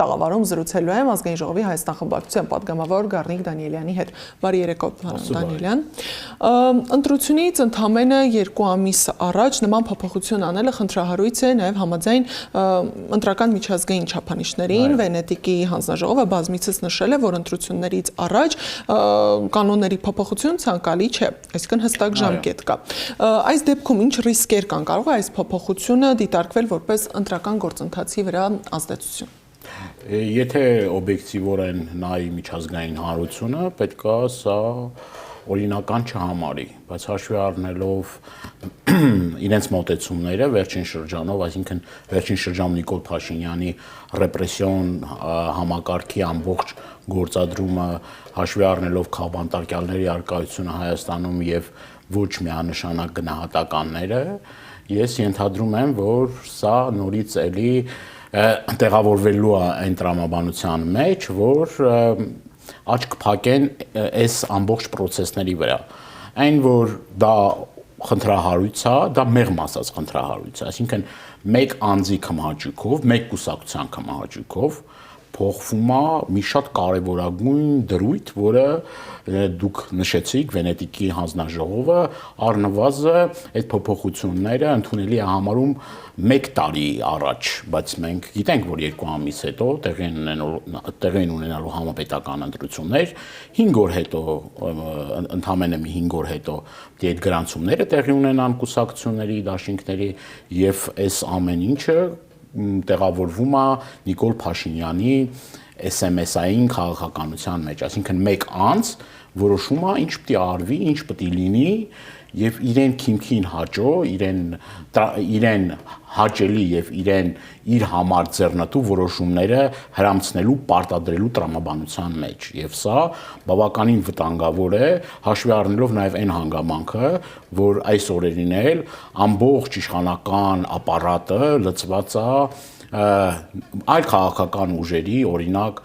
տաղավարում զրուցելու եմ Ազգային ժողովի Հայաստան խմբակցության պատգամավոր Գառնիկ Դանիելյանի հետ։ Բարի երեկո, Դանիելյան։ Ընտրությունից ընդամենը 2 ամիս առաջ նման փոփոխություն անելը խնդրահարույց է նաև համաձայն ընտրական միջազգային չափանիշներին։ Վենետիկի հանձնաժողովը բազմիցս նշել է, որ ընտրություններից առաջ կանոնների փոփոխություն ցանկալի չէ, այսինքն հստակ ժամկետ կա։ Այս դեպքում ինչ ռիսկեր կան, կարող է այս փոփոխությունը դիտարկվել որպես ընտրական գործընթացի վրա ազդեցություն։ Եթե օբյեկտիվորեն նայի միջազգային հանրությունը, պետք է սա օրինական չհամարի, բայց հաշվի առնելով իրենց մոտեցումները վերջին շրջանով, այսինքն վերջին շրջանում Նիկոլ Փաշինյանի ռեպրեսիոն համակարգի ամբողջ գործադրումը, հաշվի առնելով քաղբանտարկյալների առկայությունը Հայաստանում եւ ոչ միանշանակ գնահատականները, ես ենթադրում եմ, որ սա նորից էլի տեղավորվելու է այն տրամաբանության մեջ, որ աչք փակեն այս ամբողջ process-ների վրա։ Այն, որ դա խնդրահարույց է, դա մեղմ ասած խնդրահարույց է, այսինքն մեկ անձի կմահաճույքով, մեկ կուսակցության կմահաճույքով փոխվում է մի շատ կարևորագույն դրույթ, որը դուք նշեցիք Վենետիկի հանձնաժողովը առնվազն այդ փոփոխությունները ընդունելի է համարում 1 տարի առաջ, բայց մենք գիտենք, որ 2 ամիս հետո տեղի ունենալու համապետական ընտրություններ, 5 օր հետո, ընդամենը մի 5 օր հետո այդ գրանցումները տեղի ունենան կուսակցությունների, դաշինքների եւ այս ամեն ինչը տեղավորվում է Նիկոլ Փաշինյանի SMS-ային քաղաքականության մեջ, այսինքն մեկ անձ որոշում է ինչ պետք է արվի, ինչ պետք է լինի եւ իրեն քիմքին հաճո, իրեն հաճելի եւ իր համար ձեռնտու որոշումները հրամցնելու, պարտադրելու տրամաբանության մեջ եւ սա բավականին վտանգավոր է, հաշվի առնելով նաեւ այն հանգամանքը, որ այս օրերին էլ ամբողջ իշխանական ապարատը լցված է այլ քաղաքական ուժերի, օրինակ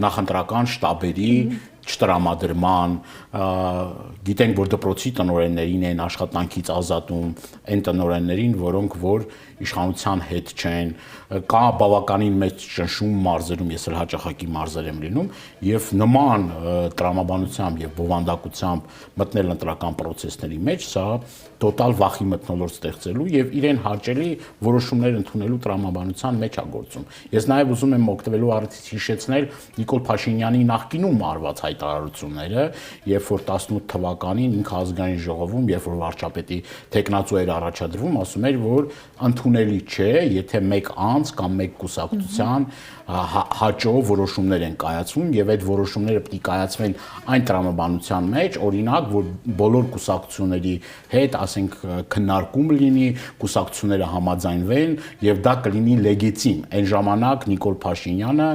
նախընտրական շտաբերի չտրամադրման, գիտենք, որ դպրոցի տնօրեններին են աշխատանքից ազատում, այն տնօրեններին, որոնք որ իշխանության հետ չեն, կա բավականին մեծ ճնշում մարզերում, ես էլ հաճախակի մարզեր եմ լինում, եւ նման տրամաբանությամբ եւ բովանդակությամբ մտնել ընտրական process-ների մեջ, սա տոտալ վախի մթնոլորտ ստեղծելու եւ իրեն հաճելի որոշումներ ընդունելու տրամաբանության մեջ է գործում։ Ես նաեւ ուզում եմ օգտվելու առիթից հիշեցնել Նիկոլ Փաշինյանի նախկինում արված հայտարարությունները, երբ որ 18 թվականին ինքը ազգային ժողովում, երբ որ վարչապետի տեխնացու էր առաջադրվում, ասում էր, որ ընդունելի չէ, եթե մեկ անձ կամ մեկ կուսակցության հաճո որոշումներ են կայացվում եւ այդ որոշումները պետք է կայացվեն այն տրամաբանության մեջ, օրինակ, որ բոլոր կուսակցությունների հետ, ասենք, քննարկում լինի, կուսակցությունները համաձայնվեն եւ դա կլինի լեգիտիմ։ Այն ժամանակ Նիկոլ Փաշինյանը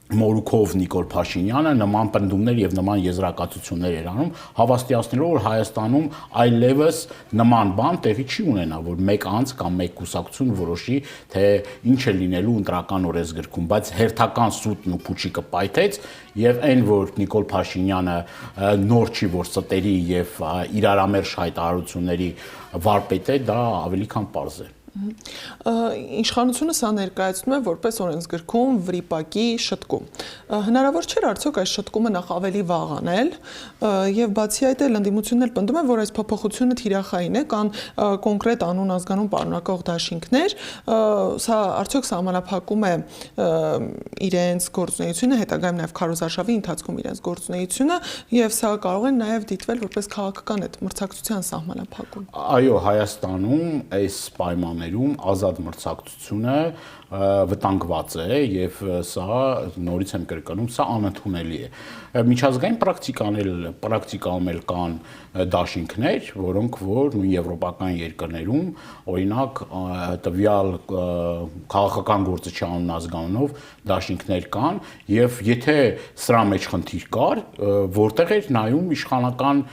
Մորուքով Նիկոլ Փաշինյանը նման պնդումներ եւ նման եզրակացություններ էր անում, հավաստիացնելով, որ Հայաստանում այլևս նման բան տեղի չի ունենա, որ մեկ անձ կամ մեկ կուսակցություն որոշի, թե ինչ է լինելու ընտրական օրենսգրքում, բայց հերթական սուտն ու փուչիկը պայթեց եւ այն, որ Նիկոլ Փաշինյանը նոր չի, որ ստերի եւ իրարամերժ հայտարարությունների վարպետ է, դա ավելի քան պարզ է։ Իշխանությունը սա ներկայացնում է որպես օրենսգրքում վրիպակի շտկում։ Հնարավոր չէր արդյոք այս շտկումը նախ ավելի վաղ անել եւ բացի այդ էլ ընդդիմությունն էլ պնդում է, որ այս փոփոխությունը թիրախային է, կան կոնկրետ անուն ազգանուն պարունակող դաշինքներ, սա արդյոք սահմանափակում է իրենց գործունեությունը, հետագայում նաեւ քարոզարշավի ընթացքում իրենց գործունեությունը եւ սա կարող է նաեւ դիտվել որպես քաղաքական այդ մրցակցության սահմանափակում։ Այո, Հայաստանում այս պայմաններում ազատ մրցակցությունը վտանգված է եւ սա նորից եմ կրկնում, սա անընդունելի է։ Միջազգային պրակտիկայում էլ կան դաշինքներ, որոնք որ նույն եվրոպական երկրներում, օրինակ տվյալ քաղաքական գործիչի անուն ազգանունով դաշինքներ կան եւ եթե սրա մեջ խնդիր կար, որտեղ էր նայում իշխանական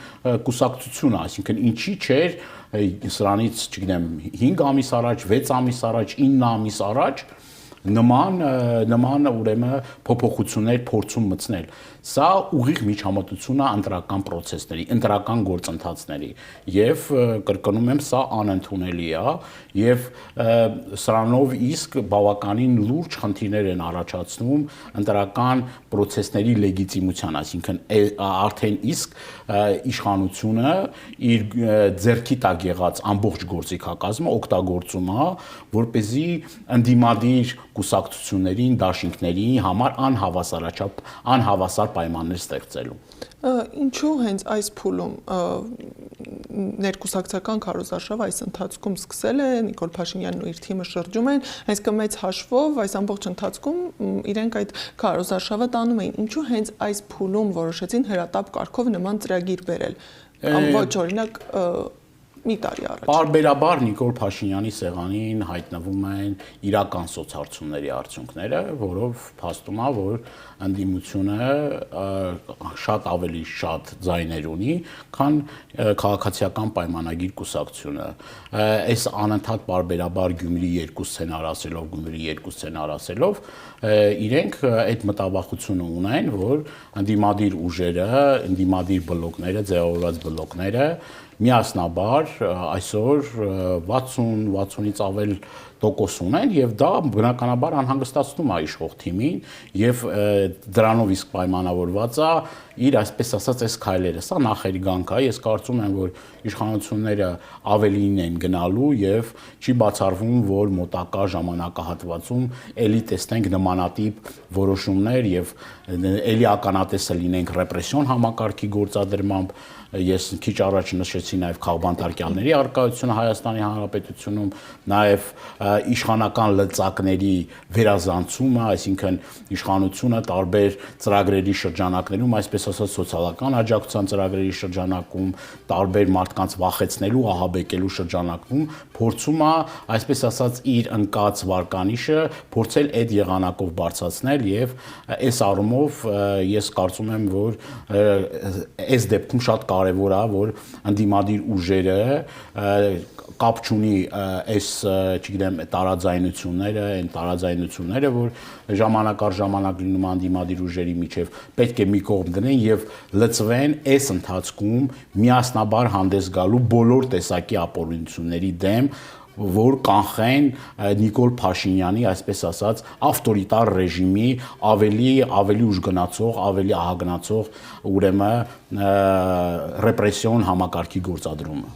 կուսակցությունը, այսինքն ինչի չէր սրանից, չգիտեմ, 5 ամիս առաջ, 6 ամիս առաջ, 9 ամիս առաջ նման ուրեմն փոփոխություններ փորձում մտցնել։ Սա ուղիղ միջամտություն է ընտրական process-ների, ընտրական գործընթացների եւ կրկնում եմ, սա անընդունելի է եւ սրանով իսկ բավականին լուրջ խնդիրներ են առաջացնում ընտրական process-ների լեգիտիմության, այսինքն արդեն իսկ իշխանությունը իր ձեռքի տակ եղած ամբողջ գործիքակազմը օգտագործում է, որպեսզի ընդդիմադիր կուսակցություններին, դաշինքների համար անհավասար պայմաններ ստեղծելու։ Ինչու հենց այս փուլում ներկուսակցական քարոզարշավը այս ընթացքում սկսել է, Նիկոլ Փաշինյանն ու իր թիմը շրջում են, հենց մեծ հաշվով այս ամբողջ ընթացքում իրենք այդ քարոզարշավը տանում էին։ Ինչու հենց այս փուլում որոշեցին հրատապ կարգով նման ծրագիր բերել, ոչ օրինակ մի տարի առաջ։ Պարբերաբար Նիկոլ Փաշինյանի սեղանին հայտնվում են իրական սոցհարցումների արդյունքները, որով փաստում է, որ ընդդիմությունը շատ ավելի շատ ձայներ ունի, քան քաղաքացիական պայմանագիր կուսակցությունը։ Այս անընդհատ պարբերաբար Գյումրի 2 սցենար ասելով, իրենք այդ մտավախությունը ունեն, որ ընդդիմադիր ուժերը, ընդդիմադիր բլոկները, ձևավորված բլոկները միասնաբար այսօր 60-60-ից ավել տոկոս ունեն եւ դա բնականաբար անհանգստացնում է իշխող թիմին եւ դրանով իսկ պայմանավորված է իր այսպես ասած այս քայլերը։ Սա նախերգանք է, ես կարծում եմ, որ իշխանությունները ավելին են գնալու եւ չի բացառվում, որ մոտակա ժամանակահատվածում էլի տեսնենք նմանատիպ որոշումներ եւ էլի ականատեսը լինենք ռեպրեսիոն համակարգի գործադրմամբ։ Ես քիչ առաջ նշեցի նաև քաղբանտարկյալների արկայությունը Հայաստանի Հանրապետությունում, նաև իշխանական լծակների վերազանցումը, այսինքն իշխանությունը տարբեր ծրագրերի շրջանակներում, այսպես ասած սոցիալական աջակցության ծրագրերի շրջանակում, տարբեր մարդկանց վախեցնելու, ահաբեկելու շրջանակում փորձում է, այսպես ասած, իր ընկած վարկանիշը փորձել այդ եղանակով բարձրացնել եւ այս առումով ես կարծում եմ, որ այս դեպքում շատ կարևոր է, որ ընդդիմադիր ուժերը կապ չունի այս, չգիտեմ, տարաձայնությունները, այն տարաձայնությունները, որ ժամանակ առ ժամանակ լինում ընդդիմադիր ուժերի միջև, պետք է մի կողմ դնեն եւ լծվեն այս ընթացքում միասնաբար հանդես գալու բոլոր տեսակի ապօրինությունների դեմ, որ կանխեն Նիկոլ Փաշինյանի, այսպես ասած, ավտորիտար ռեժիմի ավելի ուժգնացող, ավելի ահագնացող ուրեմն ռեպրեսիոն համակարգի գործադրումը։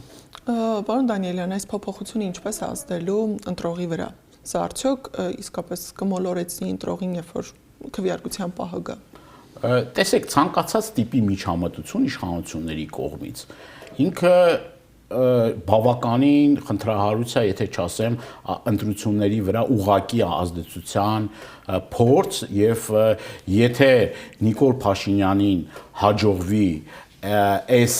Պարոն Դանիելյան, այս փոփոխությունը ինչպես է ազդելու ընտրողի վրա։ Սա արդյոք իսկապես կմոլորեցնի ընտրողին, երբ որ քվեարկության պահը գա։ Տեսեք, ցանկացած տիպի միջամտություն իշխանությունների կողմից ինքը բավականին խնդրահարույց է, եթե չասեմ, ընտրությունների վրա ուղղակի ազդեցության փորձ եւ եթե Նիկոլ Փաշինյանին հաջողվի այս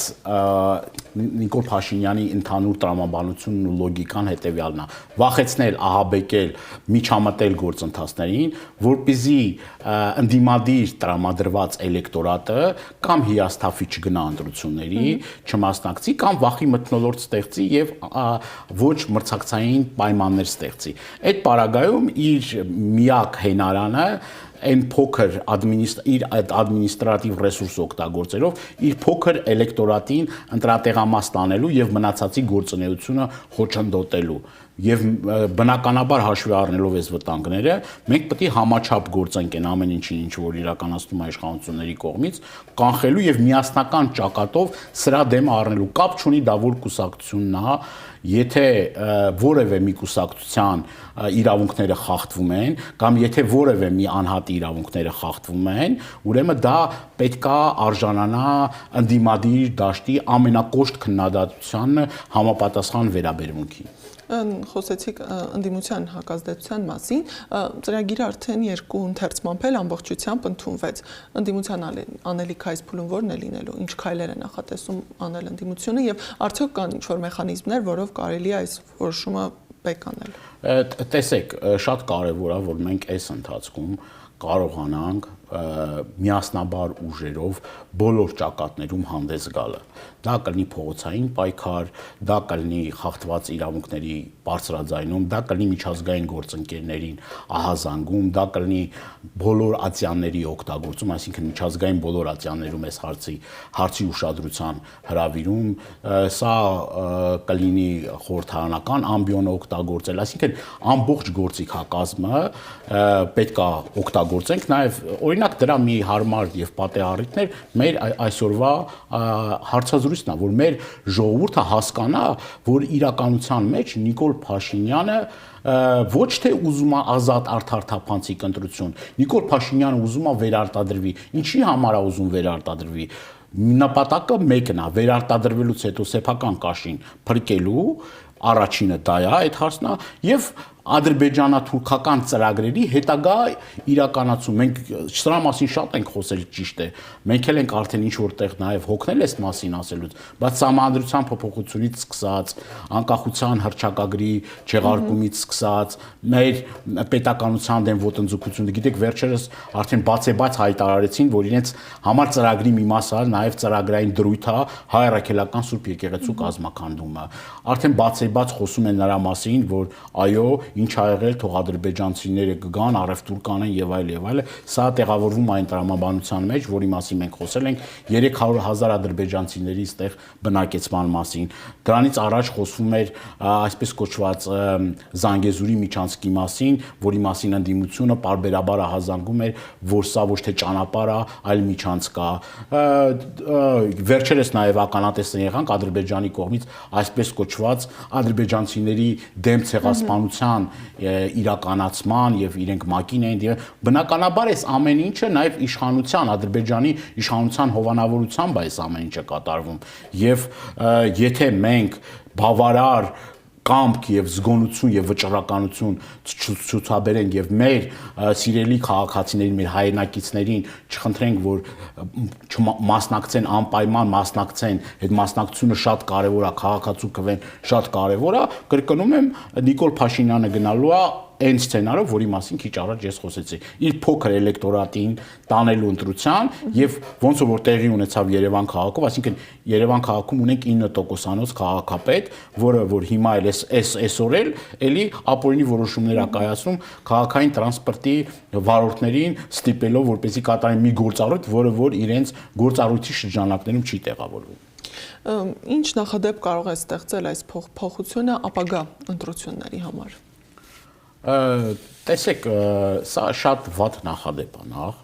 Նիկոլ Փաշինյանի ընդհանուր տրամաբանությունն ու լոգիկան հետեւյալն է՝ վախեցնել, ահաբեկել, միջամտել գործընթացներին, որպեսզի ընդդիմադիր տրամադրված էլեկտորատը կամ հիասթափի չգնա ընտրությունների, չմասնակցի կամ վախի մթնոլորտ ստեղծի եւ ոչ մրցակցային պայմաններ ստեղծի։ Այդ պարագայում իր միակ հենարանը այն փոքր իր ադմինիստրատիվ ռեսուրսը օգտագործելով իր փոքր էլեկտորատին ընտրատեղամաս տանելու եւ մնացածի գործունեությունը խոչընդոտելու եւ բնականաբար հաշվի առնելով այս վտանգները մենք պետք է համաչափ գործենք այն ամեն ինչին, ինչ որ իրականացնում է իշխանությունների կողմից, կանխելու եւ միասնական ճակատով սրա դեմ առնելու։ Կապ չունի դա որ կուսակցությունն է, եթե որևէ մի կուսակցության իրավունքները խախտվում են կամ եթե որևէ մի անհատի իրավունքները խախտվում են, ուրեմն դա պետքա արժանանա ընդդիմադիր դաշտի ամենակոշտ քննադատության համապատասխան վերաբերմունքի։ Խոսեցիք ընդդիմության հակազդեցության մասին, ծրագիրը արդեն 2 ընթերցմամբ էլ ամբողջությամբ ընդունվեց։ Ընդդիմության անելիք այս փուլում ո՞րն է լինելու, ինչ քայլեր է նախատեսում անել ընդդիմությունը եւ արդյոք կան ինչ-որ մեխանիզմներ, որով կարելի է այս որոշումը բեկանել։ Տեսեք, շատ կարևոր է, որ մենք այս ընթացքում կարողանանք միասնաբար ուժերով բոլոր ճակատներում հանդես գալը։ Դա կլինի փողոցային պայքար, դա կլինի խախտված իրավունքների բարձրաձայնում, դա կլինի միջազգային գործընկերներին ահազանգում, դա կլինի բոլոր ատյանների օգտագործում, այսինքն միջազգային բոլոր ատյաններում այս հարցի ուշադրության հրավիրում, սա կլինի խորհրդարանական ամբիոնը օգտագործել, այսինքն ամբողջ գործիքակազմը պետք է օգտագործենք, նաև օրինակ դրա մի հարմար եւ պատեհառիթն էր մեր այսօրվա հարցազրույցն է, որ մեր ժողովուրդը հասկանա, որ իրականության մեջ Նիկոլ Փաշինյանը ոչ թե ուզում է ազատ արդար թափանցիկ ընտրություն, Նիկոլ Փաշինյանը ուզում է վերարտադրվի, ինչի համար է ուզում վերարտադրվի, նպատակը մեկն է, վերարտադրվելուց հետո սեփական կաշին փրկելու, առաջինը դա է, այդ հարցն է, եւ ադրբեջանա-թուրքական ծրագրերի հետագա իրականացում։ Մենք սրա մասին շատ ենք խոսել, ճիշտ է։ Մենք էլ ենք արդեն ինչ որտեղ նաև հոգնել այս մասին ասելուց, բայց Սահմանադրության փոփոխությունից սկսած, անկախության հռչակագրի չեղարկումից սկսած, մեր պետականության դեմ ոտնձգությունը, գիտեք, վերջերս արդեն բացեբաց հայտարարեցին, որ իրենց համար ծրագրի մի մասը նաև ծրագրային դրույթ է Հայ Առաքելական Սուրբ Եկեղեցու կազմակերպումը։ Արդեն բացեբաց խոսում են նրա մասին, որ այո, ինչ ա եղել, թող ադրբեջանցիները կգան, առևտուր կանեն եւ այլ, սա տեղավորվում այն տրամաբանության մեջ, որի մասին մենք խոսել ենք 300,000 ադրբեջանցիների այստեղ բնակեցման մասին։ Դրանից առաջ խոսվում էր այսպես կոչված Զանգեզուրի միջանցքի մասին, որի մասին ընդդիմությունը պարբերաբար ահազանգում էր, որ սա ոչ թե ճանապարհ է, այլ միջանցք է։ Վերջերս նաեւ ականատեսն եղանք Ադրբեջանի կողմից այսպես կոչված ադրբեջանցիների դեմ ցեղասպանության իրականացման եւ իրենք մակին էին, բնականաբար այս ամեն ինչը նաեւ իշխանության, Ադրբեջանի իշխանության հովանավորությամբ է այս ամեն ինչը կատարվում եւ եթե մենք բավարար կամք եւ զգոնություն եւ վճռականություն ցուցաբերենք եւ մեր սիրելի քաղաքացիներին, մեր հայրենակիցներին չխնդրենք, որ մասնակցեն անպայման մասնակցեն, այդ մասնակցությունը շատ կարեւոր է, քաղաքացու կվեն շատ կարեւոր է, կրկնում եմ, Նիկոլ Փաշինյանը գնալու է այն սցենարով, որի մասին քիչ առաջ ես խոսեցի, իր փոքր էլեկտորատին տանելու ընտրության եւ ոնց որ տեղի ունեցավ Երևան քաղաքում, այսինքն Երևան քաղաքում ունենք 9%-անոց քաղաքապետ, որը որ հիմա էլ այսօր էլի ապօրինի որոշումներ ա կայացնում քաղաքային տրանսպորտի վարորդներին ստիպելով, որպեսզի կատարեն մի գործառույթ, որը որ իրենց գործառույթի շրջանակներում չի տեղավորվում։ Ինչ նախադեպ կարող է ստեղծել այս փոփոխությունը ապագա ընտրությունների համար։ Տեսեք, սա շատ վատ նախադեպ է նախ,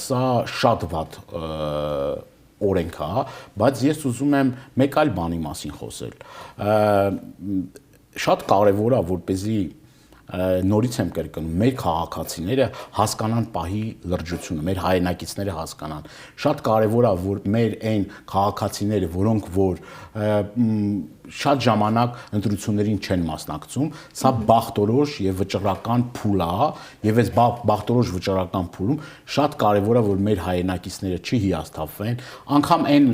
սա շատ վատ օրենք է, բայց ես ուզում եմ մեկ այլ բանի մասին խոսել։ Շատ կարևոր է, որպեսզի նորից եմ կրկնում, մեր քաղաքացիները հասկանան պահի լրջությունը, մեր հայրենակիցները հասկանան։ Շատ կարևոր է, որ մեր այն քաղաքացիները, որոնք որ շատ ժամանակ ընտրություններին չեն մասնակցում, սա բախտորոշ եւ վճռական փուլ է, եւ այս բախտորոշ վճռական փուլում շատ կարեւոր է, որ մեր հայրենակիցները չհիասթափվեն, անգամ այն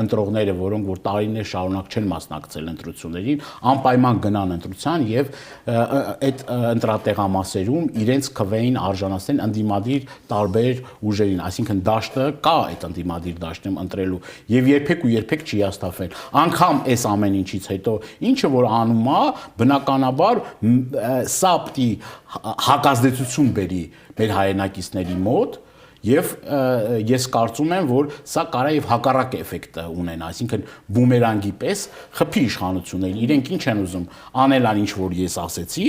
ընտրողները, որոնք որ տարիներ շարունակ չեն մասնակցել ընտրություններին, անպայման գնան ընտրության եւ այդ ընտրատեղամասերում իրենց քվեին արժանացնեն ընդդիմադիր տարբեր ուժերին, այսինքն դաշտը կա այդ ընդդիմադիր դաշտում ընտրելու եւ երբեք չհիասթափվեն, անգամ այս ամեն ինչի հետո ինչը որ անում է բնականաբար սա պիտի հակազդեցություն բերի մեր հայրենակիցների մոտ եւ ես կարծում եմ որ սա կարա եւ հակառակ էֆեկտ ունենա, այսինքն բումերանգի պես խփի իշխանություններին, իրենք ինչ են ուզում անել այն ինչ որ ես ասեցի,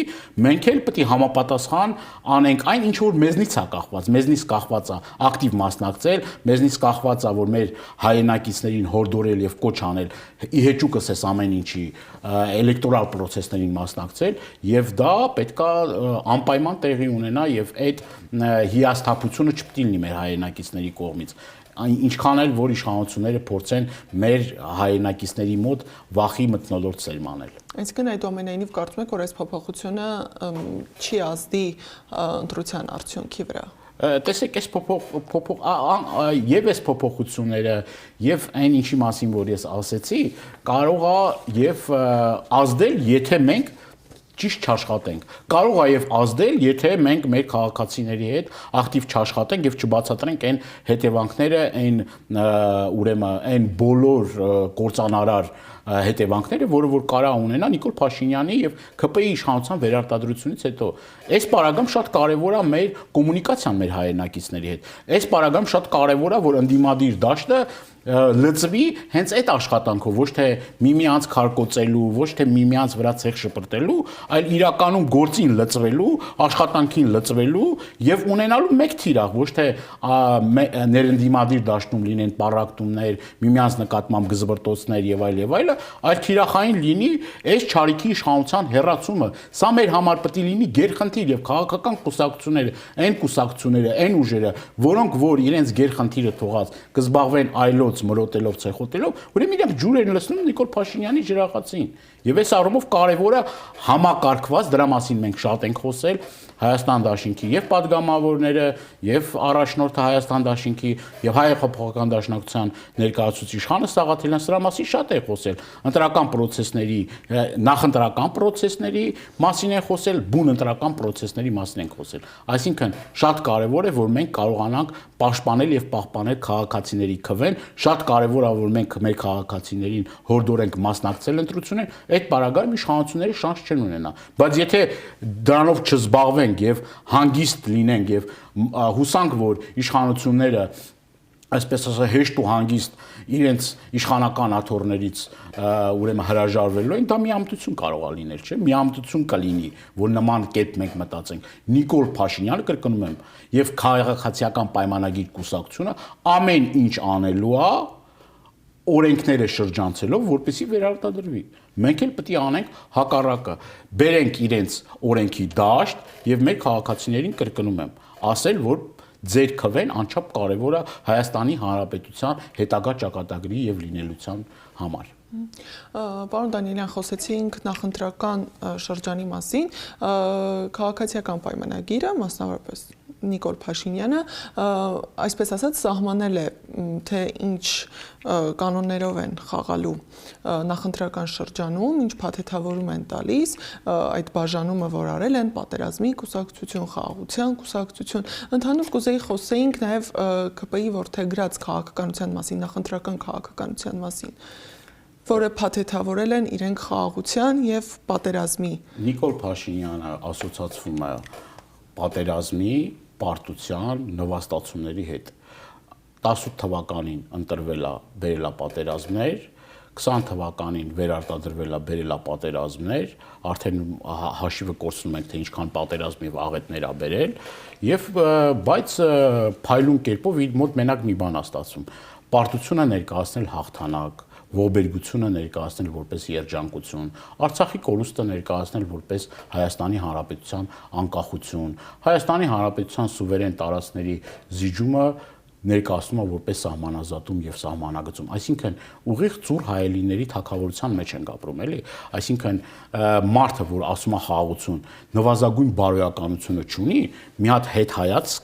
մենք էլ պետք է համապատասխան անենք այն ինչ որ մեզնից է կախված, մեզնից կախված է ակտիվ մասնակցել, մեզնից կախված է որ մեր հայրենակիցներին հորդորել եւ կոչ անել ի հեճուկս էս ամեն ինչի էլեկտորալ պրոցեսներին մասնակցել եւ դա պետքա անպայման տեղի ունենա եւ այդ հիասթափությունը չպետք է լինի մեր հայրենակիցների կողմից ինչքան էլ որ իշխանությունները փորձեն մեր հայրենակիցների մոտ վախի մթնոլորտ սերմանել։ Այսինքն այդուամենայնիվ կարծում եք որ այս փոփոխությունը չի ազդի ընտրության արդյունքի վրա։ Տեսեք, այս եւ այս փոփոխությունները եւ այն ինչի մասին որ ես ասեցի, կարող է եւ ազդել, եթե մենք ճիշտ չաշխատենք։ Կարող է եւ ազդել, եթե մենք մեր քաղաքացիների հետ ակտիվ չաշխատենք եւ չբացատրենք այն հետևանքները, այն բոլոր կործանարար հետևանքները, որը որ կարա ունենա Նիկոլ Փաշինյանի եւ ԿՊ-ի իշխանության վերարտադրությունից հետո։ Այս պարագայում շատ կարեւոր է մեր կոմունիկացիան մեր հայրենակիցների հետ։ Այս պարագայում շատ կարեւոր է, որ ընդդիմադիր դաշտը լծվի հենց այդ աշխատանքով, ոչ թե միմյանց քարկոծելու, ոչ թե միմյանց վրա ցեղ շպրտելու, այլ իրականում գործին լծվելու, աշխատանքին լծվելու եւ ունենալու մեկ թիրախ, ոչ թե ներընդդիմադիր դաշտում լինեն պառակտումներ, միմյանց նկատմամբ գզվրտոցներ եւ այլ, այլ թիրախային լինի այս ճարիքի իշխանության հերացումը։ Սա մեր համար պետք է լինի գերխնդիր եւ քաղաքական կուսակցությունները, այն ուժերը, որոնք որ իրենց գերխնդիրը թողած կզբաղվեն այլոց մրոտելով, ցեխոտելով, ուրեմն իրենք ջուր են լցնում Նիկոլ Փաշինյանի ջրաղացին։ Եվ այս առումով կարևոր է համակարգված, դրա մասին մենք շատ ենք խոսել, Հայաստան դաշինքի եւ падգամավորները, եւ առաջնորդը Հայաստան դաշինքի եւ Հայ հեղափոխական դաշնակցության ներկայացուցիչ Խանը Սաղաթելյան սրա մասին շատ է խոսել։ Ընտրական process-ների, նախընտրական process-ների մասին են խոսել, բուն ընտրական process-ների մասին են խոսել։ Այսինքն շատ կարևոր է, որ մենք կարողանանք պաշտպանել եւ պահպանել քաղաքացիների քվեն, շատ կարևոր է, որ մենք մեր քաղաքացիներին հորդորենք մասնակցել ընտրություններին, այդ պարագայում իշխանությունները շանս չեն ունենա։ Բայց եթե դրանով չզբաղվենք եւ հանգիստ լինենք եւ հուսանք, որ իշխանությունները այսպես ասած հեշտ ու հանգիստ իրենց իշխանական աթոռներից ուրեմն հրաժարվելու են, դա միամտություն կարող է լինել, չէ՞։ Միամտություն կլինի, որ նման կերպ մենք մտածենք։ Նիկոլ Փաշինյանը, կրկնում եմ, եւ քաղաքացիական պայմանագիր կուսակցությունը ամեն ինչ անելու է օրենքները շրջանցելով, որպեսզի վերարտադրվի։ Մենք էլ պետք է անենք հակառակը, բերենք իրենց օրենքի դաշտ եւ մեր քաղաքացիներին, կրկնում եմ, ասել, որ ձեր քվեն անչափ կարևոր է Հայաստանի Հանրապետության հետագա ճակատագրի եւ լինելության համար։ Պարոն Դանիելյան, խոսեցինք նախընտրական շրջանի մասին, քաղաքացիական պայմանագիրը, մասնավորապես Նիկոլ Փաշինյանը, այսպես ասած, սահմանել է, թե ինչ կանոններով են խաղալու նախընտրական շրջանում, ինչ փաթեթավորում են տալիս, այդ բաժանումը, որ արել են, պատերազմի կուսակցություն, խաղաղության կուսակցություն, ընդհանուր կուզեի խոսեինք նաև ԿՊ-ի որդեգրած քաղաքականության մասին, նախընտրական քաղաքականության մասին, որը փաթեթավորել են իրենք խաղաղության եւ պատերազմի։ Նիկոլ Փաշինյանը ասոցացվում է պատերազմի, պարտության, նվաստացումների հետ։ 18 թվականին ընտրվել է բերելա պատերազմներ, 20 թվականին վերարտադրվել է բերելա պատերազմներ, արդեն հաշիվը կորցնում ենք, թե ինչքան պատերազմ եւ աղետներ է բերել, եւ բայց փայլուն կերպով իր մոտ մենակ մի բան է ստացվում։ Պարտությունը ներկայացնել հաղթանակ, ողբերգությունը ներկայացնել որպես երջանկություն, Արցախի կորուստը ներկայացնել որպես Հայաստանի Հանրապետության անկախություն, Հայաստանի Հանրապետության սուվերեն տարածքների զիջումը ներկայացնում է որպես սահմանազատում եւ սահմանագծում, այսինքն ուղիղ ծուր հայելիների թակավորության մեջ ենք ապրում, էլի, այսինքն մարդը, որ ասում է խաղաղություն, նվազագույն բարոյականությունը չունի, մի հատ հետ հայաց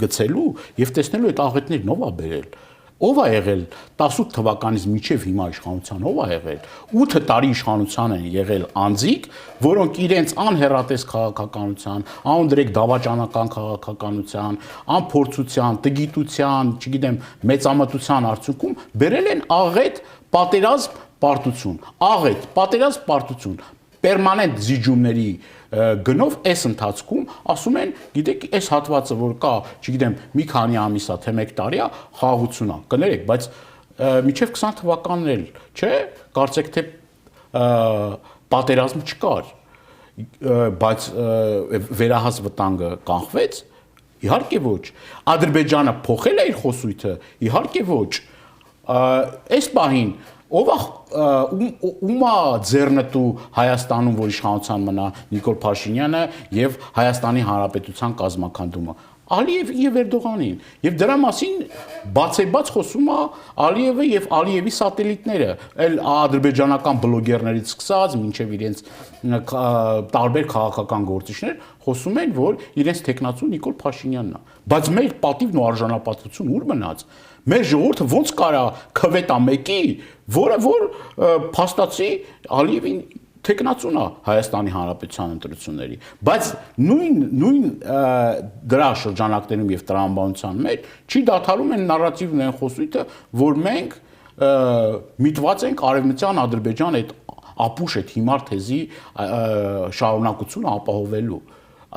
գցելու եւ տեսնելու այդ աղետներն ով է բերել։ Ով է եղել 18 թվականից մինչև հիմա իշխանության, ով է եղել 8 տարի իշխանության են եղել անձիկ, որոնք իրենց անհեռատես քաղաքականության, անդրեք դավաճանական քաղաքականության, անփորձության, տգիտության, չգիտեմ, մեծամտության արդյունքում բերել են աղետ, պատերազմ, պարտություն, աղետ, պատերազմ, պարտություն, պերմանենտ զիջումների գնով այս ընթացքում ասում են, գիտեք, այս հատվածը որ կա, չգիտեմ, մի քանի ամիս է, թե 1 տարի է, խաղաղություն է, կներեք, բայց մինչև 20 թվականն էլ, չէ, կարծեք թե պատերազմ չկար, բայց վերահաս վտանգը կանխվեց, իհարկե ոչ, Ադրբեջանը փոխել է իր խոսույթը, իհարկե ոչ, այս պահին ով ում է ձեռնտու Հայաստանում, որ իշխանության մնա Նիկոլ Փաշինյանը եւ Հայաստանի Հանրապետության կազմակերպումը, Ալիևի եւ Էրդողանին, եւ դրա մասին բացեբաց խոսում է Ալիևը եւ Ալիևի սատելիտները, այլ ադրբեջանական բլոգերներից սկսած մինչեւ իրենց տարբեր քաղաքական գործիչներ խոսում են, որ իրենց տեխնացու Նիկոլ Փաշինյանն է, բայց մեր պատիվն ու արժանապատվությունը ուր մնաց։ Մեր ժողովուրդը ոնց կարա քվետա մեկի, որը որ փաստացի Ալիևին թեկնածուն է Հայաստանի Հանրապետության ընտրությունների, բայց նույն դրա շրջանակներում եւ տրամաբանության մեջ չի դադարում են նարատիվն են խոսույթը, որ մենք միտված ենք արևմտյան Ադրբեջան այդ ապուշ այդ հիմար թեզի շարունակությունը ապահովելու,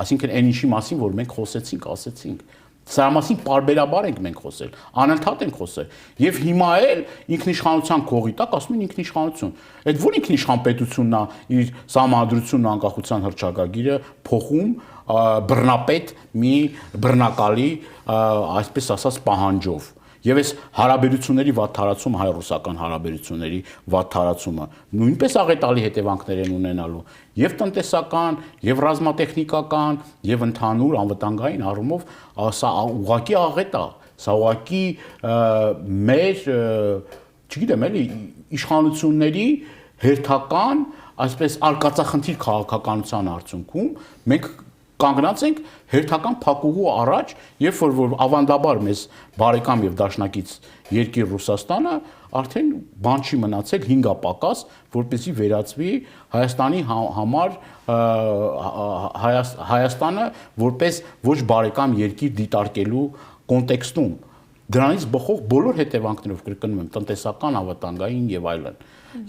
այսինքն այն ինչի մասին, որ մենք խոսեցինք, ասեցինք, սա մասին պարբերաբար ենք մենք խոսել, անընդհատ ենք խոսել, եւ հիմա էլ ինքնիշխանության քողի տակ ասում են ինքնիշխանություն, այդ որ ինքնիշխան պետությունն է իր սահմանադրությունն ու անկախության հռչակագիրը փոխում բռնապետ մի բռնակալի, այսպես ասած, պահանջով Եվ այս հարաբերությունների վատ թարացումը հայ-ռուսական հարաբերությունների վատ թարացումը նույնպես աղետալի հետևանքներ են ունենալու եւ տնտեսական, եւ ռազմատեխնիկական, եւ ընդհանուր անվտանգային առումով սա ուղղակի աղետ է, սա ուղղակի մեր, չգիտեմ, էլի իշխանությունների հերթական, այսպես արկածախնդիր քաղաքականության արդյունքում մենք կանգնած ենք հերթական փակուղու առաջ, երբ որ ավանդաբար մեզ բարեկամ եւ դաշնակից երկիր Ռուսաստանը արդեն բան չի մնացել 5 պակաս, որպեսզի վերածվի Հայաստանի համար Հայաստանը որպես ոչ բարեկամ երկիր դիտարկելու կոնտեքստում դրանից բխող բոլոր հետևանքներով կրկնում եմ տնտեսական, անվտանգային եւ այլն։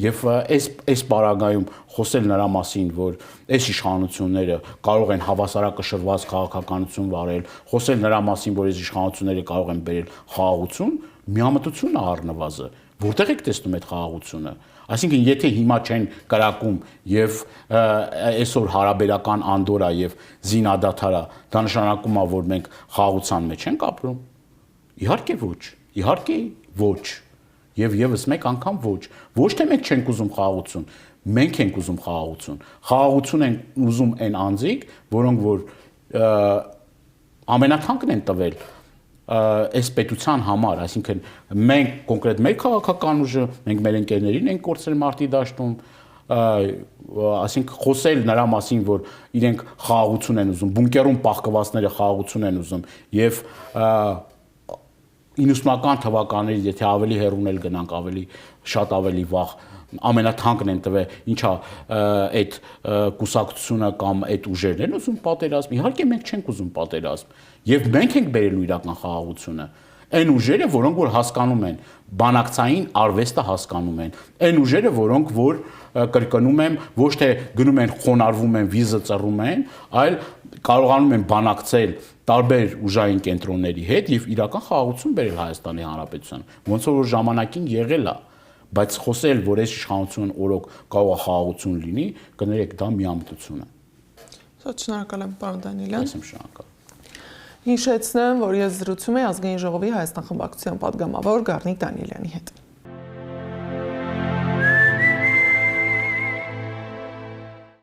Եվ այս պարագայում խոսել նրա մասին, որ այս իշխանությունները կարող են հավասարակշռված քաղաքականություն վարել, խոսել նրա մասին, որ այս իշխանությունները կարող են բերել խաղաղություն, միամտությունն է առնվազն։ Որտեղ եք տեսնում այդ խաղաղությունը։ Այսինքն, եթե հիմա չեն կրակում եւ այսօր հարաբերական անդորա եւ զինադադարա, դա նշանակում է, որ մենք խաղաղության մեջ ենք ապրում։ Իհարկե ոչ, իհարկե ոչ։ Եվ եւս մեկ անգամ ոչ։ Ոչ թե մենք չենք ուզում խաղաղություն, մենք ենք ուզում խաղաղություն։ Խաղաղություն են ուզում այն անձիկ, որոնք որ ամենաթանկն են տվել այս պետության համար, այսինքն մենք կոնկրետ մեր քաղաքական ուժը, մենք մեր ընկերներին ենք կորցրել մարտի դաշտում, այսինքն խոսել նրա մասին, որ իրենք խաղաղություն են ուզում, բունկերում պահկվածները խաղաղություն են ուզում եւ 90-ական թվականներից, եթե ավելի հեռուն էլ գնանք, շատ ավելի վաղ ամենաթանկն են տվել, ինչա այդ կուսակցությունը կամ այդ ուժերն են ուզում պատերազմ, իհարկե մենք չենք ուզում պատերազմ, եւ մենք ենք բերելու իրական խաղաղությունը։ Այն ուժերը, որոնք որ հասկանում են, բանակցային արվեստը հասկանում են, այն ուժերը, որոնք որ կրկնում եմ, ոչ թե գնում են խոնարհվում են, վիզը ծռում են, այլ կարողանում են բանակցել տարբեր ուժային կենտրոնների հետ եւ իրական խաղաղություն բերել Հայաստանի Հանրապետության։ Ոնց որ ժամանակին եղել է, բայց խոսել, որ այս իշխանությունն օրոք կարող է խաղաղություն լինի, կներեք դա միամտություն է։ Շատ շնորհակալ եմ, պարոն Դանիելյան։ Ես եմ շնորհակալ։ Հիշեցնեմ, որ ես զրուցում եմ ազգային ժողովի Հայաստան խմբակցության պատգամավոր Գառնիկ Դանիելյանի հետ։